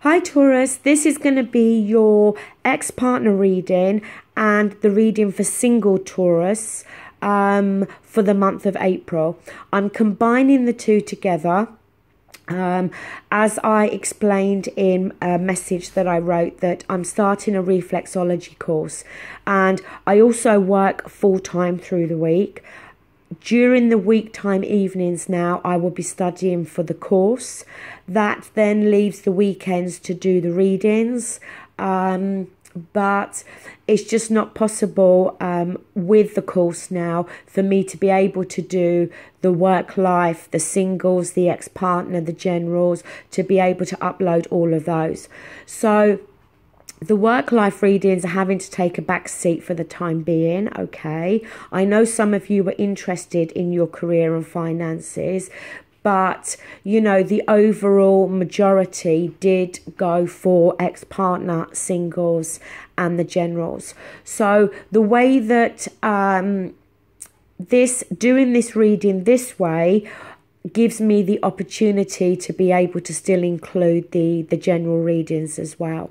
Hi Taurus, this is going to be your ex-partner reading and the reading for single Taurus for the month of April. I'm combining the two together. As I explained in a message that I wrote, that I'm starting a reflexology course, and I also work full-time through the week. During the week time evenings now, I will be studying for the course. That then leaves the weekends to do the readings. But it's just not possible with the course now for me to be able to do the work life, the singles, the ex-partner, the generals, to be able to upload all of those. So the work-life readings are having to take a back seat for the time being, okay? I know some of you were interested in your career and finances, but, you know, the overall majority did go for ex-partner, singles, and the generals. So the way that doing this reading this way gives me the opportunity to be able to still include the general readings as well.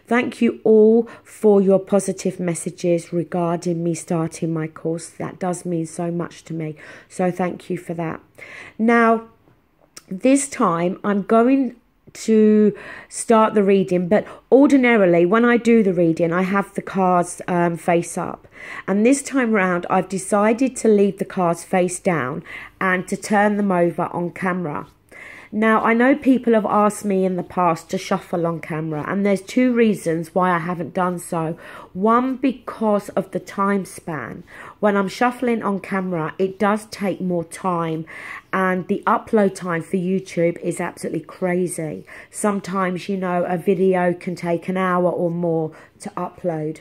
Thank you all for your positive messages regarding me starting my course. That does mean so much to me. So thank you for that. Now, this time I'm going to start the reading, but ordinarily when I do the reading I have the cards face up, and this time round I've decided to leave the cards face down and to turn them over on camera. Now, I know people have asked me in the past to shuffle on camera, and there's two reasons why I haven't done so. One, because of the time span. When I'm shuffling on camera, it does take more time, and the upload time for YouTube is absolutely crazy. Sometimes, you know, a video can take an hour or more to upload.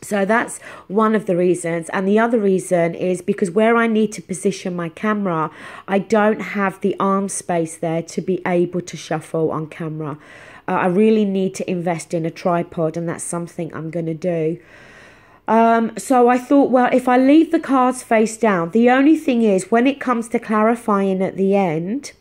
So that's one of the reasons. And the other reason is because where I need to position my camera, I don't have the arm space there to be able to shuffle on camera. I really need to invest in a tripod, and that's something I'm going to do. So I thought, well, if I leave the cards face down, the only thing is when it comes to clarifying at the end,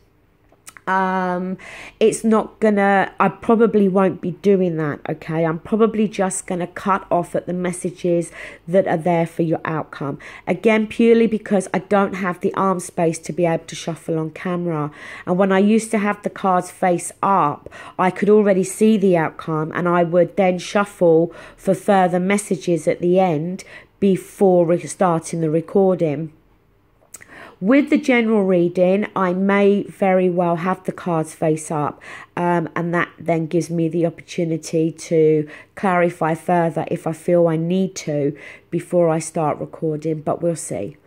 it's not gonna, I probably won't be doing that, okay? I'm probably just gonna cut off at the messages that are there for your outcome. Again, purely because I don't have the arm space to be able to shuffle on camera. And when I used to have the cards face up, I could already see the outcome, and I would then shuffle for further messages at the end before starting the recording. With the general reading, I may very well have the cards face up, and that then gives me the opportunity to clarify further if I feel I need to before I start recording, but we'll see.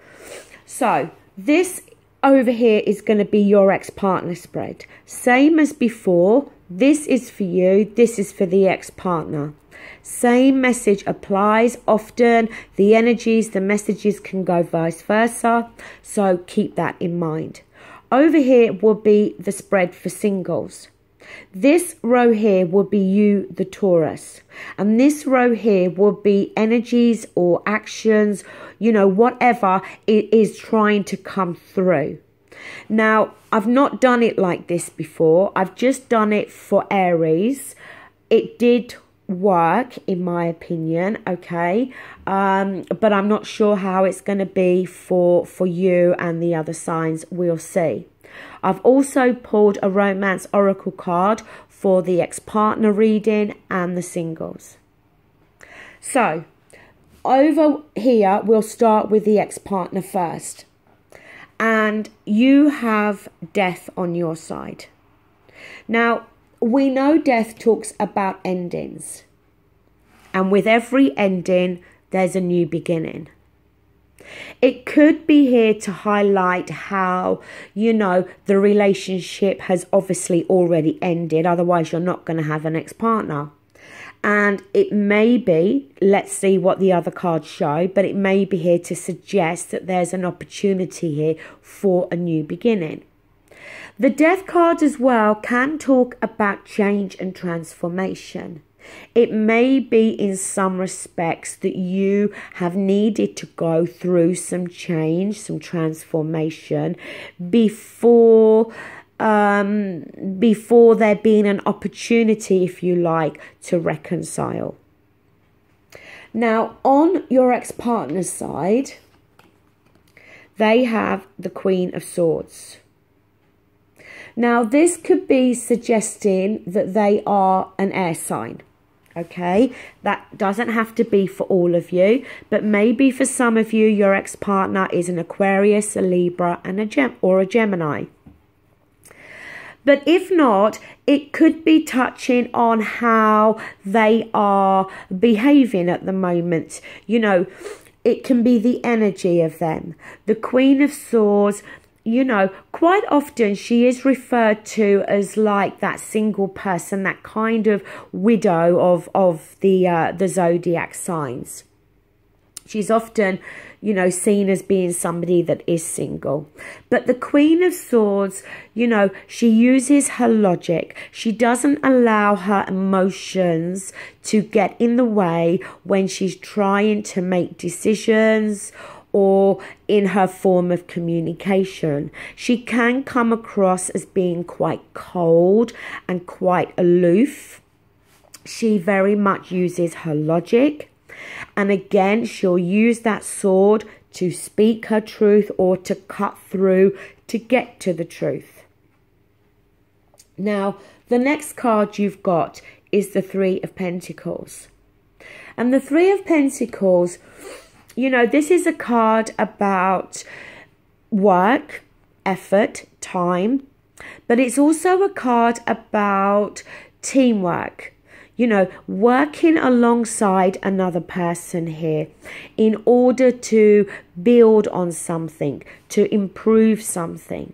So this over here is going to be your ex-partner spread. Same as before, this is for you, this is for the ex-partner. Same message applies. Often the energies, the messages can go vice versa, so keep that in mind. Over here will be the spread for singles. This row here will be you, the Taurus, and this row here will be energies or actions, you know, whatever it is trying to come through. Now, I've not done it like this before. I've just done it for Aries. It did work in my opinion, okay, but I'm not sure how it's going to be for you and the other signs. We'll see. I've also pulled a romance oracle card for the ex-partner reading and the singles. So over here we'll start with the ex-partner first, and you have death on your side. Now, we know death talks about endings, and with every ending there's a new beginning. It could be here to highlight how, you know, the relationship has obviously already ended, otherwise you're not going to have an ex-partner. And it may be, let's see what the other cards show, but it may be here to suggest that there's an opportunity here for a new beginning. The death card as well can talk about change and transformation. It may be in some respects that you have needed to go through some change, some transformation before before there being an opportunity, if you like, to reconcile. Now, on your ex-partner's side, they have the Queen of Swords. Now, this could be suggesting that they are an air sign. Okay, that doesn't have to be for all of you, but maybe for some of you, your ex-partner is an Aquarius, a Libra, and a Gemini. But if not, it could be touching on how they are behaving at the moment. You know, it can be the energy of them. The Queen of Swords, you know, quite often she is referred to as like that single person, that kind of widow of the zodiac signs. She's often, you know, seen as being somebody that is single. But the Queen of Swords, you know, she uses her logic. She doesn't allow her emotions to get in the way when she's trying to make decisions or in her form of communication. She can come across as being quite cold and quite aloof. She very much uses her logic. And again, she'll use that sword to speak her truth or to cut through to get to the truth. Now, the next card you've got is the Three of Pentacles. And the Three of Pentacles, you know, this is a card about work, effort, time, but it's also a card about teamwork. You know, working alongside another person here in order to build on something, to improve something.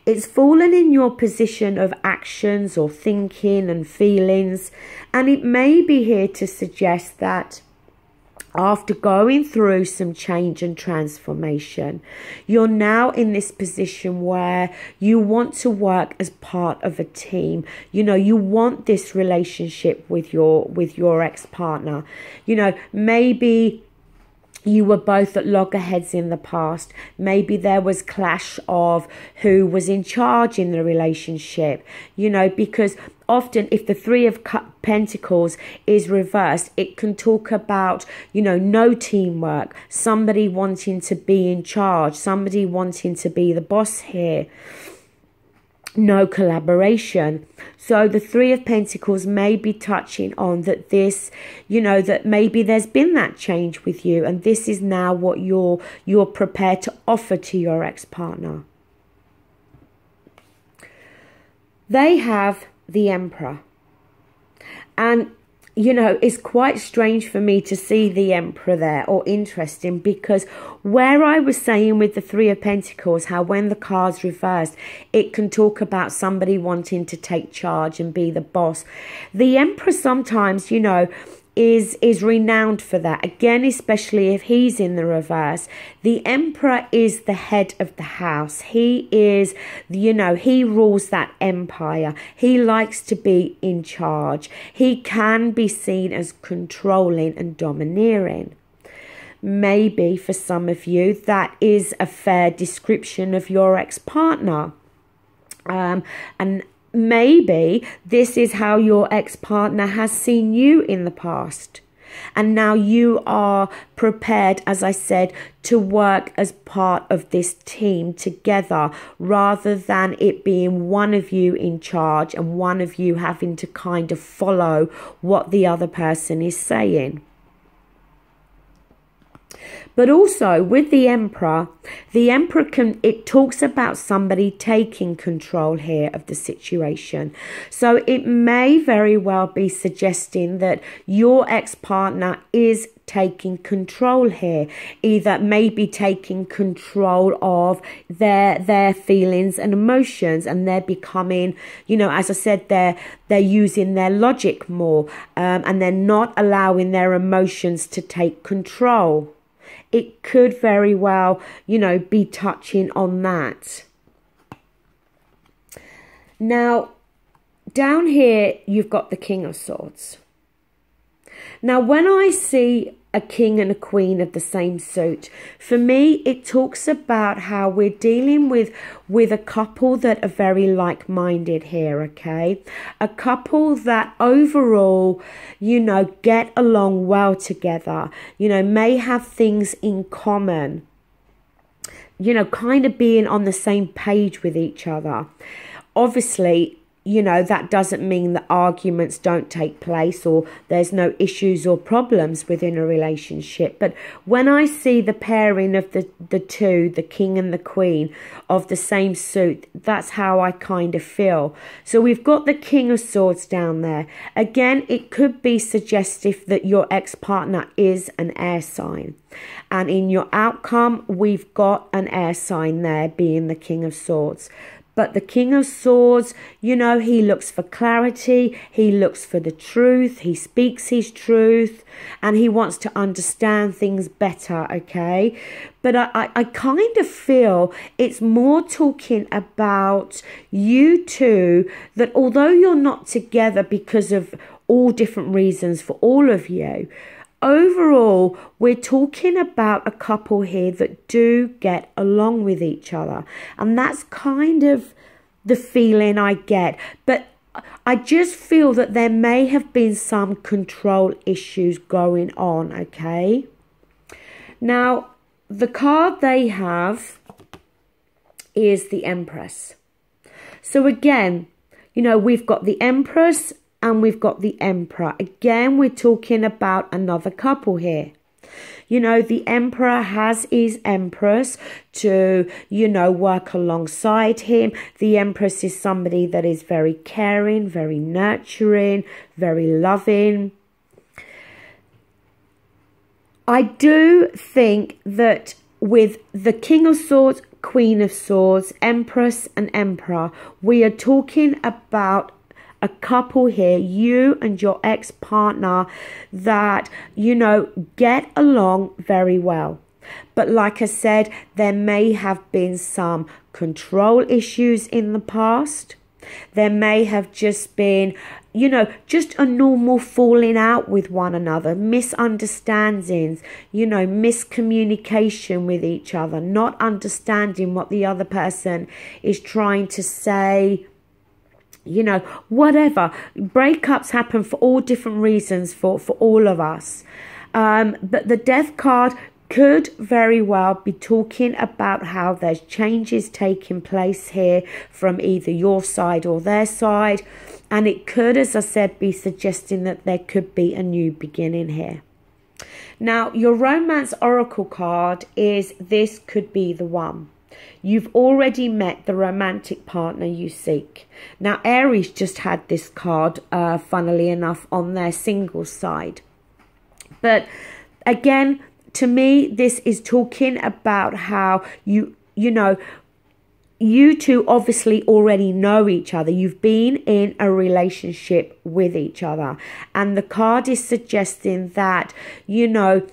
It's fallen in your position of actions or thinking and feelings, and it may be here to suggest that after going through some change and transformation, you're now in this position where you want to work as part of a team. You know, you want this relationship with your ex-partner. You know, maybe you were both at loggerheads in the past. Maybe there was clash of who was in charge in the relationship, you know, because often if the Three of Pentacles is reversed, it can talk about, you know, no teamwork, somebody wanting to be in charge, somebody wanting to be the boss here. No collaboration. So the Three of Pentacles may be touching on that this, you know, that maybe there's been that change with you and this is now what you're prepared to offer to your ex-partner. They have the Emperor. And you know, it's quite strange for me to see the Emperor there, or interesting, because where I was saying with the Three of Pentacles, how when the card's reversed, it can talk about somebody wanting to take charge and be the boss. The Emperor sometimes, you know, is renowned for that. Again, especially if he's in the reverse. The Emperor is the head of the house. He is, you know, he rules that empire. He likes to be in charge. He can be seen as controlling and domineering. Maybe for some of you, that is a fair description of your ex-partner. And maybe this is how your ex-partner has seen you in the past. And now you are prepared, as I said, to work as part of this team together, rather than it being one of you in charge and one of you having to kind of follow what the other person is saying. But also with the Emperor it talks about somebody taking control here of the situation. So it may very well be suggesting that your ex-partner is taking control here, either maybe taking control of their feelings and emotions, and they're becoming, you know, as I said, they're using their logic more, and they're not allowing their emotions to take control. It could very well, you know, be touching on that. Now, down here, you've got the King of Swords. Now, when I see a king and a queen of the same suit, for me, it talks about how we're dealing with a couple that are very like-minded here, okay? A couple that overall, you know, get along well together, you know, may have things in common, you know, kind of being on the same page with each other. Obviously, you know, that doesn't mean that arguments don't take place or there's no issues or problems within a relationship. But when I see the pairing of the two, the king and the queen of the same suit, that's how I kind of feel. So we've got the King of Swords down there. Again, it could be suggestive that your ex-partner is an air sign. And in your outcome, we've got an air sign there being the King of Swords. But the King of Swords, you know, he looks for clarity, he looks for the truth, he speaks his truth, and he wants to understand things better, okay? But I kind of feel it's more talking about you two, that although you're not together because of all different reasons for all of you, overall, we're talking about a couple here that do get along with each other. And that's kind of the feeling I get. But I just feel that there may have been some control issues going on, okay? Now, the card they have is the Empress. So again, you know, we've got the Empress and we've got the Emperor. Again, we're talking about another couple here. You know, the Emperor has his Empress to, you know, work alongside him. The Empress is somebody that is very caring, very nurturing, very loving. I do think that with the King of Swords, Queen of Swords, Empress and Emperor, we are talking about a couple here, you and your ex-partner, that, you know, get along very well. But like I said, there may have been some control issues in the past. There may have just been, you know, just a normal falling out with one another, misunderstandings, you know, miscommunication with each other, not understanding what the other person is trying to say. You know, whatever. Breakups happen for all different reasons for all of us. But the Death card could very well be talking about how there's changes taking place here from either your side or their side. And it could, as I said, be suggesting that there could be a new beginning here. Now, your Romance Oracle card is this could be the one. You've already met the romantic partner you seek. Now, Aries just had this card, funnily enough, on their single side. But again, to me, this is talking about how you know, you two obviously already know each other. You've been in a relationship with each other. And the card is suggesting that, you know,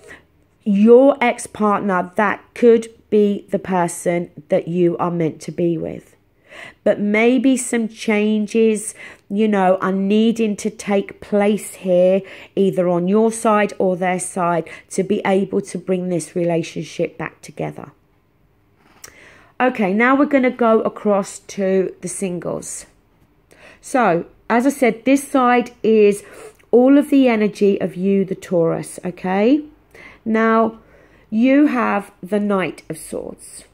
your ex-partner, that could be the person that you are meant to be with. But maybe some changes, you know, are needing to take place here, either on your side or their side, to be able to bring this relationship back together. Okay, now we're going to go across to the singles. So, as I said, this side is all of the energy of you, the Taurus, okay? Now, you have the Knight of Swords.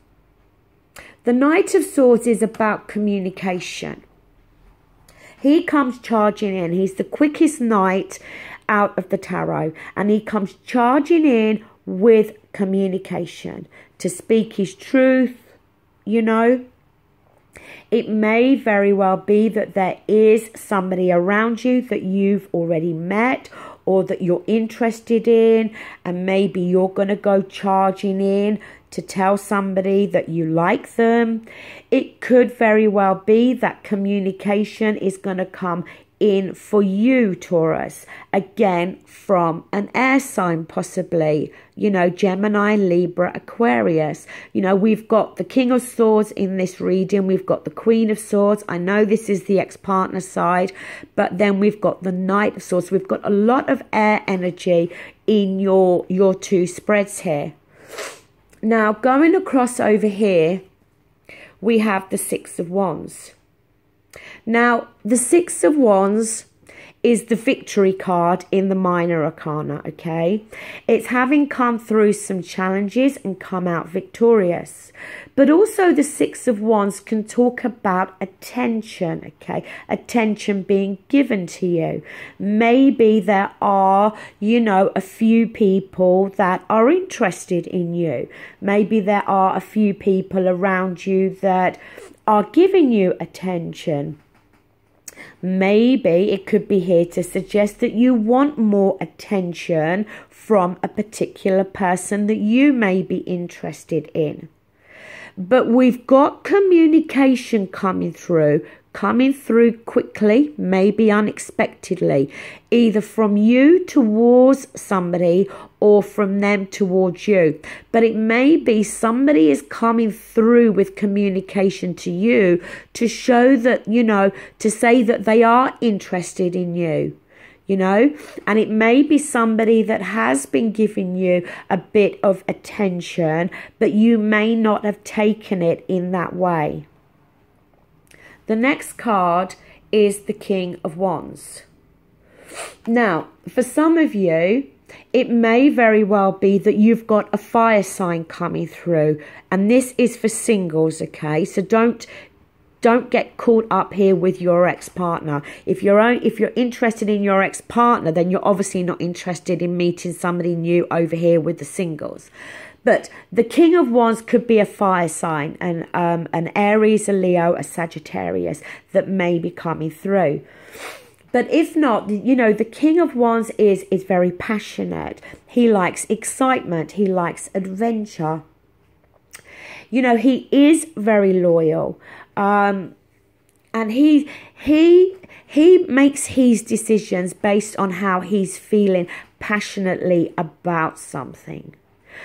The Knight of Swords is about communication. He comes charging in. He's the quickest knight out of the tarot. And he comes charging in with communication to speak his truth, you know. It may very well be that there is somebody around you that you've already met or that you're interested in, and maybe you're going to go charging in to tell somebody that you like them. It could very well be that communication is going to come in for you, Taurus, again from an air sign, possibly, you know, Gemini, Libra, Aquarius. You know, we've got the King of Swords in this reading, we've got the Queen of Swords. I know this is the ex-partner side, but then we've got the Knight of Swords. We've got a lot of air energy in your two spreads here. Now, going across over here, we have the Six of Wands. Now, the Six of Wands is the victory card in the minor arcana, okay? It's having come through some challenges and come out victorious. But also the Six of Wands can talk about attention, okay? Attention being given to you. Maybe there are, you know, a few people that are interested in you. Maybe there are a few people around you that are giving you attention. Maybe it could be here to suggest that you want more attention from a particular person that you may be interested in. But we've got communication coming through quickly, maybe unexpectedly, either from you towards somebody or from them towards you. But it may be somebody is coming through with communication to you to show that, you know, to say that they are interested in you. You know, and it may be somebody that has been giving you a bit of attention, but you may not have taken it in that way. The next card is the King of Wands. Now, for some of you, it may very well be that you've got a fire sign coming through, and this is for singles, okay? So don't get caught up here with your ex-partner. If you're interested in your ex-partner, then you're obviously not interested in meeting somebody new over here with the singles. But the King of Wands could be a fire sign, an Aries, a Leo, a Sagittarius that may be coming through. But if not, you know, the King of Wands is very passionate. He likes excitement. He likes adventure. You know, he is very loyal. And he makes his decisions based on how he's feeling passionately about something.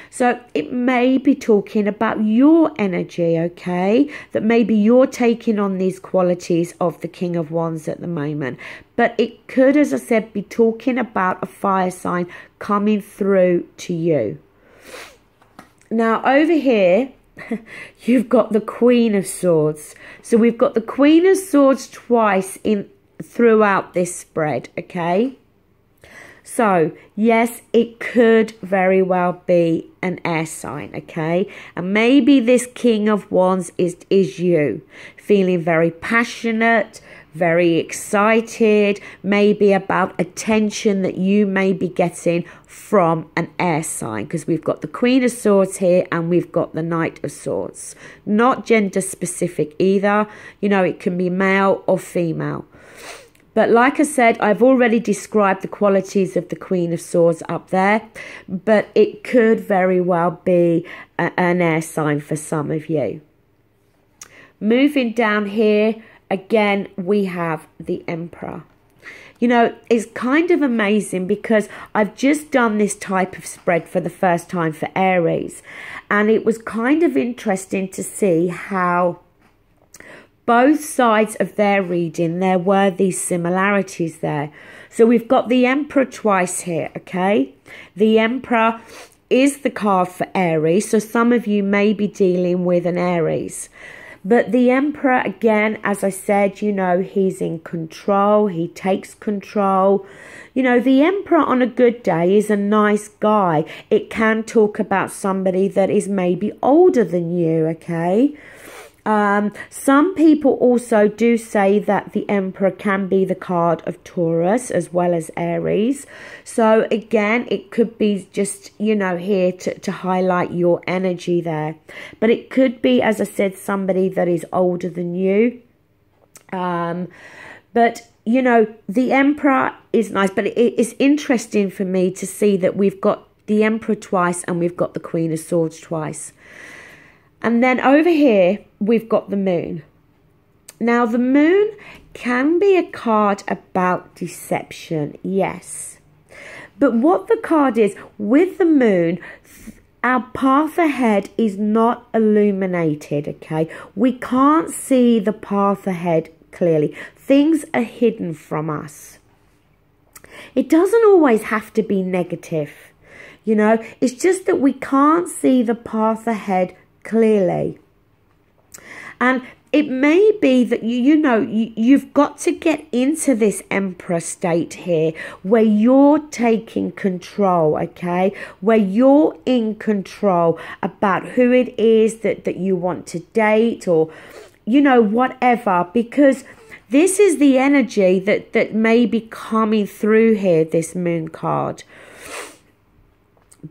So it may be talking about your energy, okay? That maybe you're taking on these qualities of the King of Wands at the moment. But it could, as I said, be talking about a fire sign coming through to you. Now, over here, you've got the Queen of Swords. So we've got the Queen of Swords twice throughout this spread, okay? So, yes, it could very well be an air sign, okay? And maybe this King of Wands is you, feeling very passionate, very excited, maybe about attention that you may be getting from an air sign, because we've got the Queen of Swords here and we've got the Knight of Swords. Not gender specific either. You know, it can be male or female. But like I said, I've already described the qualities of the Queen of Swords up there. But it could very well be an air sign for some of you. Moving down here, again, we have the Emperor. You know, it's kind of amazing because I've just done this type of spread for the first time for Aries. And it was kind of interesting to see how both sides of their reading, there were these similarities there. So we've got the Emperor twice here, okay? The Emperor is the card for Aries, so some of you may be dealing with an Aries. But the Emperor, again, as I said, you know, he's in control, he takes control. You know, the Emperor on a good day is a nice guy. It can talk about somebody that is maybe older than you, okay? Some people also do say that the Emperor can be the card of Taurus as well as Aries. So again, it could be just, you know, here to highlight your energy there. But it could be, as I said, somebody that is older than you. But, you know, the Emperor is nice. But it's interesting for me to see that we've got the Emperor twice, and we've got the Queen of Swords twice. And then over here, we've got the Moon. Now, the Moon can be a card about deception, yes. But what the card is, with the Moon, our path ahead is not illuminated, okay? We can't see the path ahead clearly. Things are hidden from us. It doesn't always have to be negative, you know? It's just that we can't see the path ahead clearly. And it may be that, you've got to get into this Emperor state here where you're taking control, okay? Where you're in control about who it is that you want to date, or, whatever. Because this is the energy that may be coming through here, this Moon card.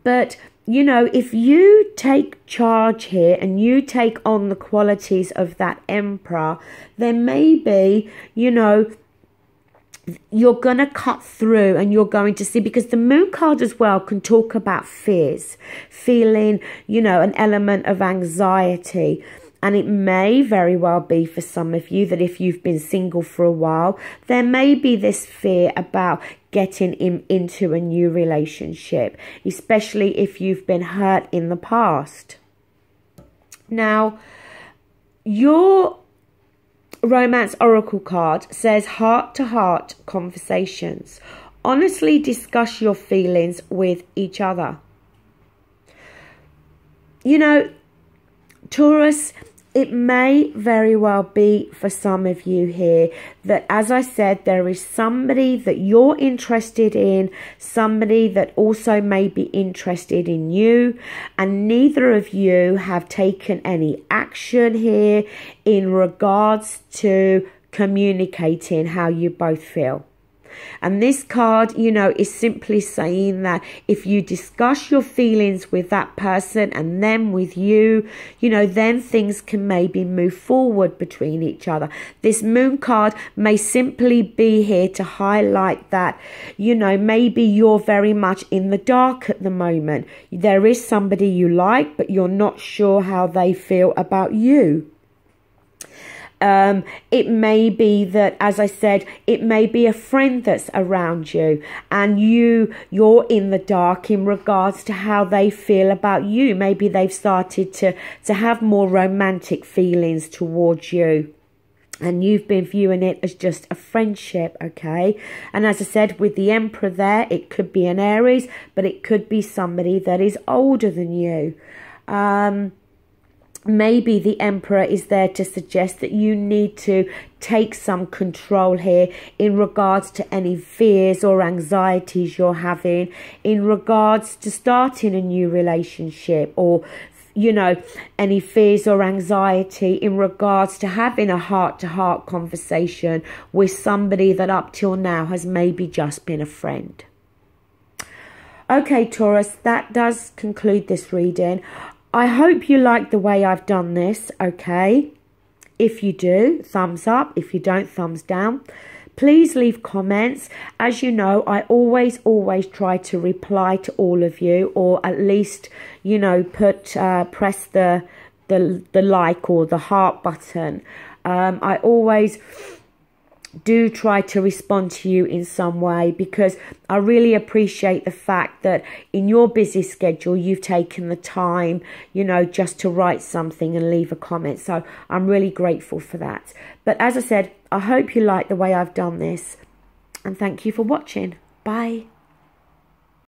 But if you take charge here and you take on the qualities of that Emperor, then maybe, you're going to cut through and you're going to see, because the Moon card as well can talk about fears, feeling, an element of anxiety. And it may very well be for some of you that if you've been single for a while, there may be this fear about getting into a new relationship, especially if you've been hurt in the past. Now, your Romance Oracle card says heart-to-heart conversations. Honestly discuss your feelings with each other. Taurus, it may very well be for some of you here that, as I said, there is somebody that you're interested in, somebody that also may be interested in you, and neither of you have taken any action here in regards to communicating how you both feel. And this card, is simply saying that if you discuss your feelings with that person and them with you, then things can maybe move forward between each other. This Moon card may simply be here to highlight that, maybe you're very much in the dark at the moment. There is somebody you like, but you're not sure how they feel about you. It may be that, as I said, it may be a friend that's around you and you're in the dark in regards to how they feel about you. Maybe they've started to have more romantic feelings towards you, and you've been viewing it as just a friendship, okay? And as I said, with the Emperor there, it could be an Aries, but it could be somebody that is older than you. Maybe the Emperor is there to suggest that you need to take some control here in regards to any fears or anxieties you're having in regards to starting a new relationship, or any fears or anxiety in regards to having a heart-to-heart conversation with somebody that up till now has maybe just been a friend. Okay, Taurus, that does conclude this reading. I hope you like the way I've done this, okay? If you do, thumbs up. If you don't, thumbs down. Please leave comments. As you know, I always try to reply to all of you, or at least, press the like or the heart button. I always do try to respond to you in some way, because I really appreciate the fact that in your busy schedule you've taken the time, just to write something and leave a comment. So I'm really grateful for that. But as I said, I hope you like the way I've done this, and thank you for watching. Bye.